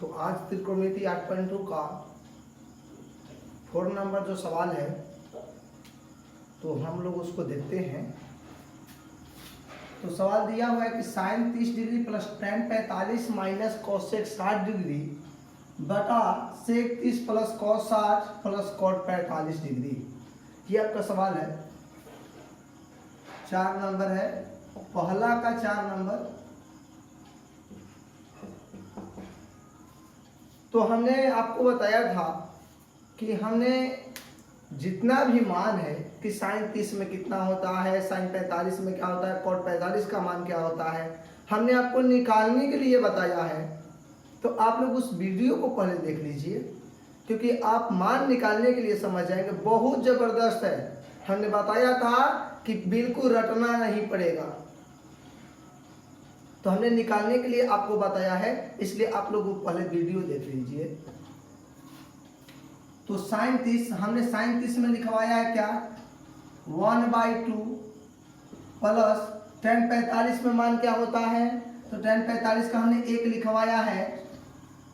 तो आज त्रिकोणमिति 8.2 का 4 नंबर जो सवाल है तो हम लोग उसको देखते हैं। तो सवाल दिया हुआ है कि sine 30 degree plus tan 45 minus cosec 60 degree बटा sec 30 plus cos 60 plus cot 45 degree. ये आपका सवाल है। 4 नंबर है, पहला का 4 नंबर। तो हमने आपको बताया था कि हमने जितना भी मान है कि साइन 30 में कितना होता है, साइन 45 में क्या होता है, कॉट 45 का मान क्या होता है, हमने आपको निकालने के लिए बताया है। तो आप लोग उस वीडियो को पहले देख लीजिए, क्योंकि आप मान निकालने के लिए समझ जाएंगे। बहुत ज़बरदस्त है। हमने बताया था कि बिल्कुल रटना नहीं पड़ेगा, तो हमने निकालने के लिए आपको बताया है, इसलिए आप लोग पहले वीडियो देख लीजिए। तो साइन 30 हमने साइन 30 में लिखवाया है क्या, 1/2 प्लस टेन 45 में मान क्या होता है, तो टेन 45 का हमने 1 लिखवाया है,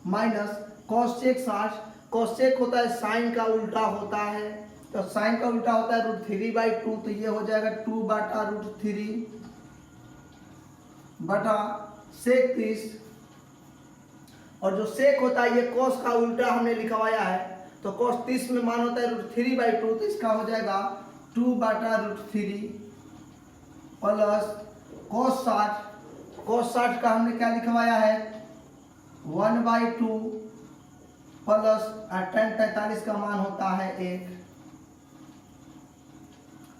माइनस कोसेक 60। कोसेक होता है साइन का उल्टा होता है, तो साइन का उल्टा होता है √3/2, तो ये हो जाएगा 2/√3 बटा सेक 30। और जो सेक होता है ये कोस का उल्टा हमने लिखवाया है, तो कोस 30 में मान होता है √3/2, तो इसका हो जाएगा 2/√3 प्लस कोस 60। कोस 60 का हमने क्या लिखवाया है, 1/2 प्लस टेन 45 का मान होता है 1।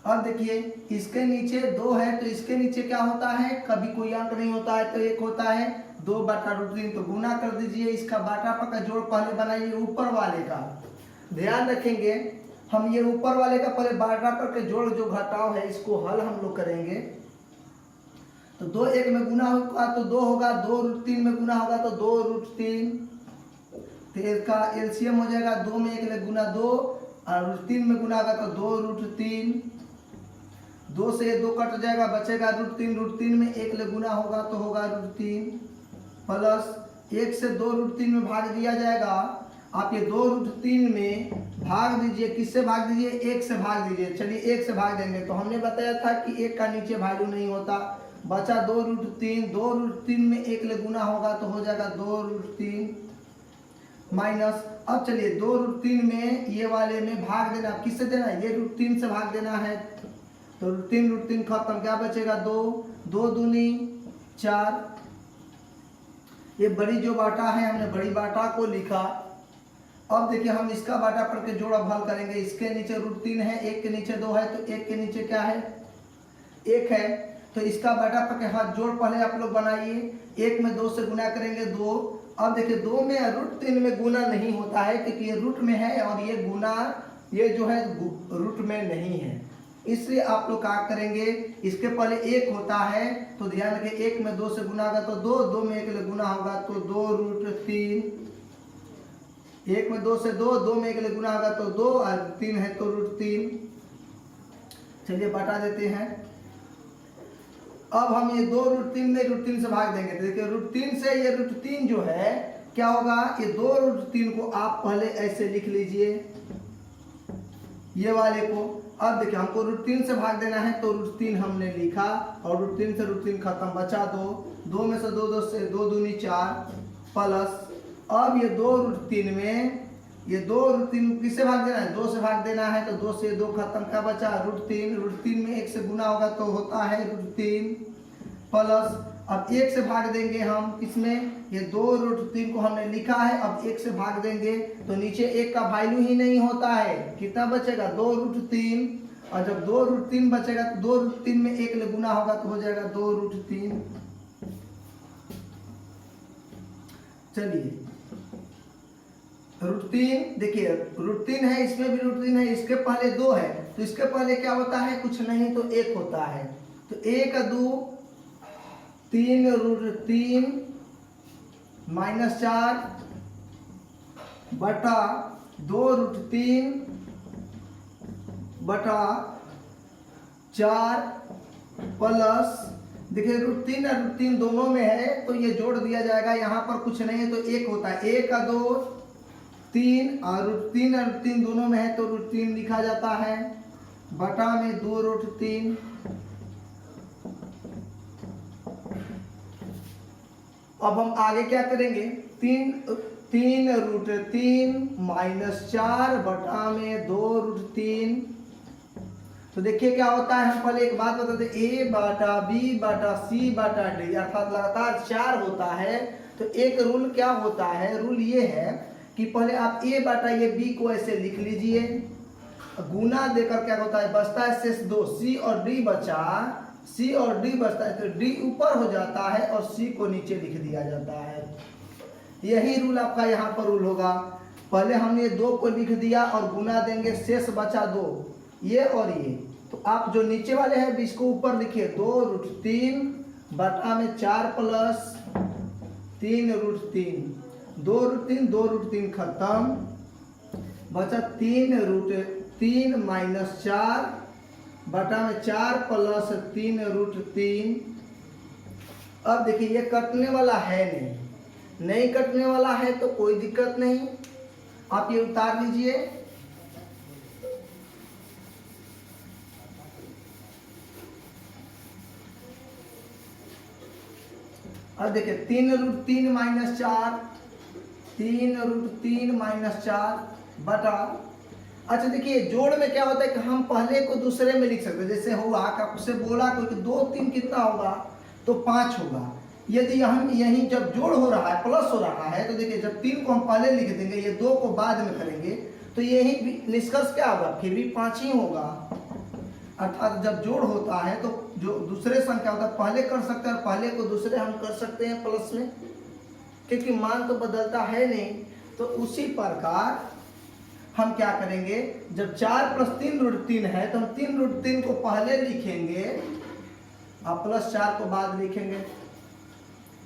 अब देखिए इसके नीचे 2 है, तो इसके नीचे क्या होता है, कभी कोई अंक नहीं होता है, तो 1 होता है 2/√3, तो गुना कर दीजिए। इसका बाटा का जोड़ पहले बनाइए ऊपर वाले का। ध्यान रखेंगे, हम ये ऊपर वाले का पहले बाटा के जोड़ जो घटाव है इसको हल हम लोग करेंगे। तो 2 1 में गुना होगा तो 2 होगा, 2√3 में गुना होगा तो 2√3, तो इसका एलसीएम हो जाएगा। 2 में 1 गुना 2 और √3 में गुना होगा तो 2√3। 2 से 2 कट जाएगा, बचेगा √3। √3 में 1 गुना होगा तो होगा √3 प्लस 1 से 2√3 में भाग दिया जाएगा। आप ये 2√3 में भाग दीजिए, किससे भाग दीजिए, 1 से भाग दीजिए। चलिए 1 से भाग देंगे, तो हमने बताया था कि 1 का नीचे वैल्यू नहीं होता, बचा 2√3। 2√3 में 1 गुना होगा तो हो जाएगा 2√3 माइनस। अब चलिए 2√3 में ये वाले में भाग देना, किससे देना है, ये √3 से भाग देना है, तो √3 खत्म, क्या बचेगा 2, 2 दूनी 4। ये बड़ी जो बाटा है हमने बड़ी बाटा को लिखा। अब देखिए हम इसका बाटा पढ़ के जोड़ अब हल करेंगे। इसके नीचे √3 है, 1 के नीचे 2 है, तो 1 के नीचे क्या है, 1 है, तो इसका बाटा पढ़ के हाथ जोड़ पहले आप लोग बनाइए। 1 में 2 से गुना करेंगे 2। अब देखिए 2 में √3 में गुना नहीं होता है, क्योंकि ये रूट में है और ये गुना ये जो है रूट में नहीं है, इसलिए आप लोग क्या करेंगे, इसके पहले 1 होता है, तो ध्यान रखें 1 में 2 से गुना होगा तो 2, 2 में 1 गुना होगा तो 2√3। 1 में 2 से 2, 2 में 1 गुना होगा तो 2 और 3 है तो √3। चलिए बटा देते हैं। अब हम ये 2√3 में √3 से भाग देंगे, तो देखिए √3 से ये √3 जो है क्या होगा, ये 2√3 को आप पहले ऐसे लिख लीजिए, ये वाले को। अब देखिए हमको √3 से भाग देना है, तो √3 हमने लिखा और √3 से √3 खत्म, बचा 2। 2 में से 2 2 से 2 दूनी 4 प्लस। अब ये 2√3 में ये 2√3 किससे भाग देना है, 2 से भाग देना है, तो 2 से 2 खत्म, क्या बचा √3। √3 में 1 से गुना होगा तो होता है √3 प्लस। अब 1 से भाग देंगे हम किसमें, ये 2√3 को हमने लिखा है, अब 1 से भाग देंगे तो नीचे 1 का वैल्यू ही नहीं होता है, कितना बचेगा 2√3। और जब 2√3 बचेगा तो 2√3 में 1 गुना होगा तो हो जाएगा 2√3। चलिए √3 देखिए √3 है, इसमें भी √3 है, इसके पहले 2 है, तो इसके पहले क्या होता है, कुछ नहीं तो 1 होता है, तो 1 2 3 √3 माइनस 4 बटा 2√3 बटा 4 प्लस देखिए √3 और √3 दोनों में है तो ये जोड़ दिया जाएगा, यहाँ पर कुछ नहीं है तो एक होता है, 1 का 2 3 और √3 और √3 दोनों में है तो √3 लिखा जाता है बटा में 2√3। अब हम आगे क्या करेंगे, 3√3 -4 बटा में 2√3। तो देखिए क्या होता है, हम पहले एक बात बताते हैं, A बटा B बटा C बटा D अर्थात लगातार 4 होता है। तो एक रूल क्या होता है, रूल ये है कि पहले आप A बटा ये B को ऐसे लिख लीजिए, गुना देकर क्या होता है, बचता है शेष 2, C और D बचा, C और D बचता है तो D ऊपर हो जाता है और C को नीचे लिख दिया जाता है। यही रूल आपका यहाँ पर रूल होगा। पहले हमने 2 को लिख दिया और गुना देंगे, शेष बचा 2, ये और ये, तो आप जो नीचे वाले हैं इसको ऊपर लिखिए, 2√3 बटा में 4 प्लस 3√3, 2√3 खत्म, बचा 3√3 -4 बटा में 4 प्लस 3√3। अब देखिए ये कटने वाला है नहीं कटने वाला है तो कोई दिक्कत नहीं, आप ये उतार लीजिए। अब देखिए 3√3 -4, 3√3 -4 बटा, अच्छा देखिए जोड़ में क्या होता है कि हम पहले को दूसरे में लिख सकते हैं, जैसे हुआ आपसे बोला कि 2 3 कितना होगा तो 5 होगा। यदि हम यहीं जब जोड़ हो रहा है, प्लस हो रहा है, तो देखिए जब 3 को हम पहले लिख देंगे, ये 2 को बाद में करेंगे, तो यही निष्कर्ष क्या होगा, फिर भी 5 ही होगा। अर्थात जब जोड़ होता है तो जो दूसरे संख्या होता है पहले कर सकते हैं और पहले को दूसरे हम कर सकते हैं प्लस में, क्योंकि मान तो बदलता है नहीं। तो उसी प्रकार हम क्या करेंगे, जब 4 + 3√3 है तो हम 3√3 को पहले लिखेंगे और +4 को बाद लिखेंगे,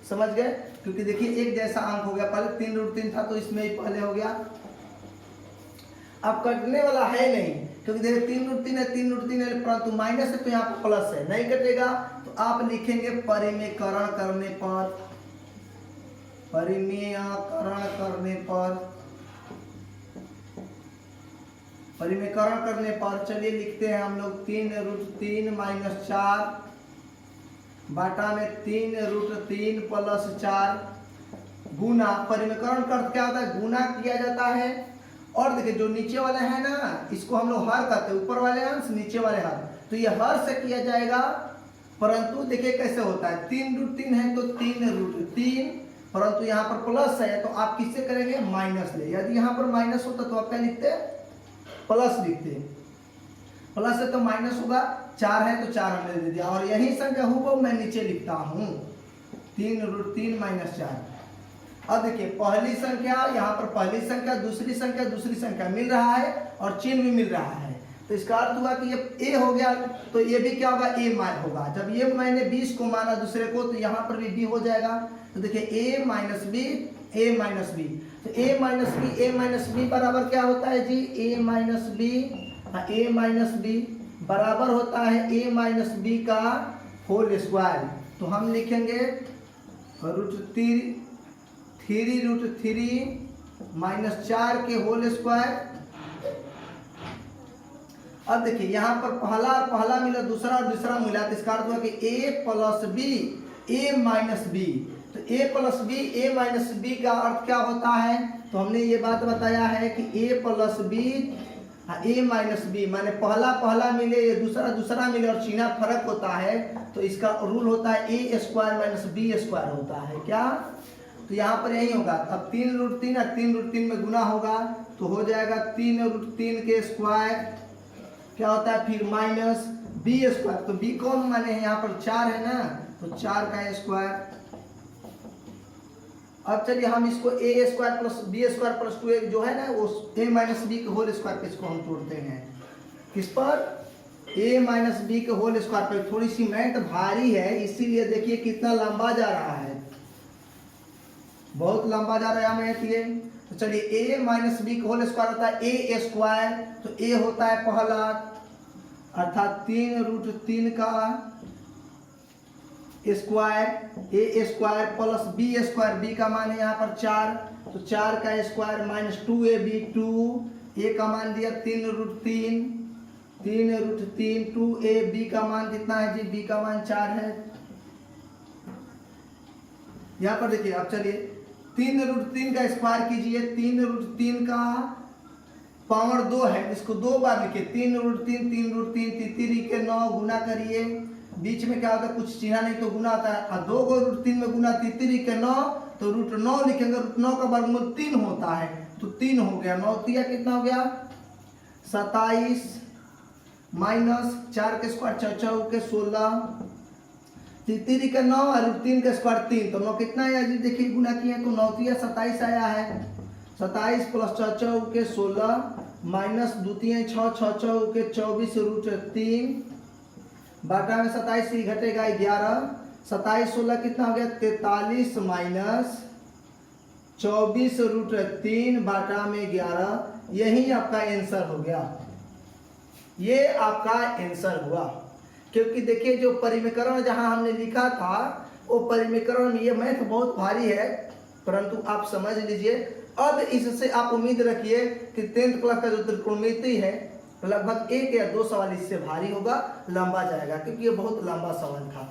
समझ गए। क्योंकि देखिए एक जैसा अंक हो गया, पहले 3√3 था तो इसमें ही पहले हो गया। अब कटने वाला है नहीं, क्योंकि देखिए 3√3 है, 3√3 है, परंतु माइनस है तो यहाँ पर प्लस है, नहीं कटेगा। तो आप लिखेंगे परिमेयकरण करने पर, परिमेयकरण करने पर चलिए लिखते हैं हम लोग 3√3 -4 बटा में 3√3 + 4 गुना, परिमेयकरण कर क्या होता है, गुना किया जाता है। और देखिए जो नीचे वाले हैं ना, इसको हम लोग हर करते हैं, ऊपर वाले अंश नीचे वाले हर, तो ये हर से किया जाएगा। परंतु देखिए कैसे होता है, 3√3 है तो 3√3, परंतु यहाँ पर प्लस है तो आप किससे करेंगे, माइनस ले। यदि यहाँ पर माइनस होता तो आप क्या लिखते, प्लस लिखते, प्लस है तो माइनस होगा, 4 है तो 4 हमने दे दिया। और यही संख्या हुबहू मैं नीचे लिखता हूँ 3√3 -4। अब देखिए पहली संख्या, यहाँ पर पहली संख्या, दूसरी संख्या मिल रहा है और चिन्ह भी मिल रहा है, तो इसका अर्थ हुआ कि ये a हो गया, तो ये भी क्या होगा, a मान होगा। जब ये मैंने 20 को माना दूसरे को, तो यहाँ पर भी b हो जाएगा। तो देखिए a - b, तो a - b बराबर क्या होता है जी, a - b बराबर होता है a - b का होल स्क्वायर। तो हम लिखेंगे √3 -4 के होल स्क्वायर। अब देखिए यहाँ पर पहला मिला, दूसरा और दूसरा मिला, तो इसका अर्थ हुआ कि a + b, a - b। तो a + b का अर्थ क्या होता है, तो हमने ये बात बताया है कि a + b, a - b माने पहला मिले, ये दूसरा मिले और चिन्ह फर्क होता है, तो इसका रूल होता है a² - b² होता है क्या। तो यहाँ पर यही होगा, अब 3√3 और 3√3 में गुना होगा तो हो जाएगा 3√3 के स्क्वायर, क्या होता है फिर माइनस b²। तो b कौन माने हैं, यहाँ पर 4 है ना, तो 4 का स्क्वायर। अब चलिए हम इसको a² + b² + 2a जो है ना, वो a - b के होल स्क्वायर पे इसको हम तोड़ते हैं, किस पर, a - b के होल स्क्वायर पर। थोड़ी सी मैथ भारी है, इसीलिए देखिए कितना लंबा जा रहा है, बहुत लंबा जा रहा है मैथ ये। तो चलिए a - b का होल स्क्वायर होता है a², तो a होता है पहला, अर्थात 3√3 का square a square plus b square, b का मान है यहाँ पर 4, तो 4 का स्क्वायर माइनस 2ab 2, ए का मान दिया 3√3, 3√3 2a, बी का मान कितना है जी, बी का मान 4 है। यहाँ पर देखिए अब चलिए 3√3 का स्क्वायर कीजिए, 3√3 का पावर 2 है, इसको 2 बार लिखिए, 3√3 3√3 3 के 9 गुना करिए, बीच में क्या होता है कुछ चिन्ह नहीं तो गुना होता है, और 2 को √3 में गुना 3 के 9 तो √9 लिखेंगे, √9 का वर्गमूल 3 होता है, तो 3 हो गया, 9 तिया कितना हो गया 27 माइनस 4 के स्क्वायर 4 के 16, 3 के 9 और √3 के स्क्वायर 3, तो 9 कितना है जी, देखिए गुना किए तो 9 तिया 27 आया है, 27 प्लस 4 के 16 माइनस 2 तिया 6 6 के 24√3, बाटा में 27 ही घटेगा 11, 27 16 कितना हो गया 43 माइनस 24√3 बाटा में 11, यही आपका आंसर हो गया, ये आपका आंसर हुआ। क्योंकि देखिए जो परिमीकरण जहां हमने लिखा था वो परिमीकरण में, ये मैथ बहुत भारी है परंतु आप समझ लीजिए। अब इससे आप उम्मीद रखिए कि 10th क्लास का जो त्रिकोणमिति है लगभग 1 या 2 सवाल इससे भारी होगा, लंबा जाएगा, क्योंकि ये बहुत लंबा सवाल था।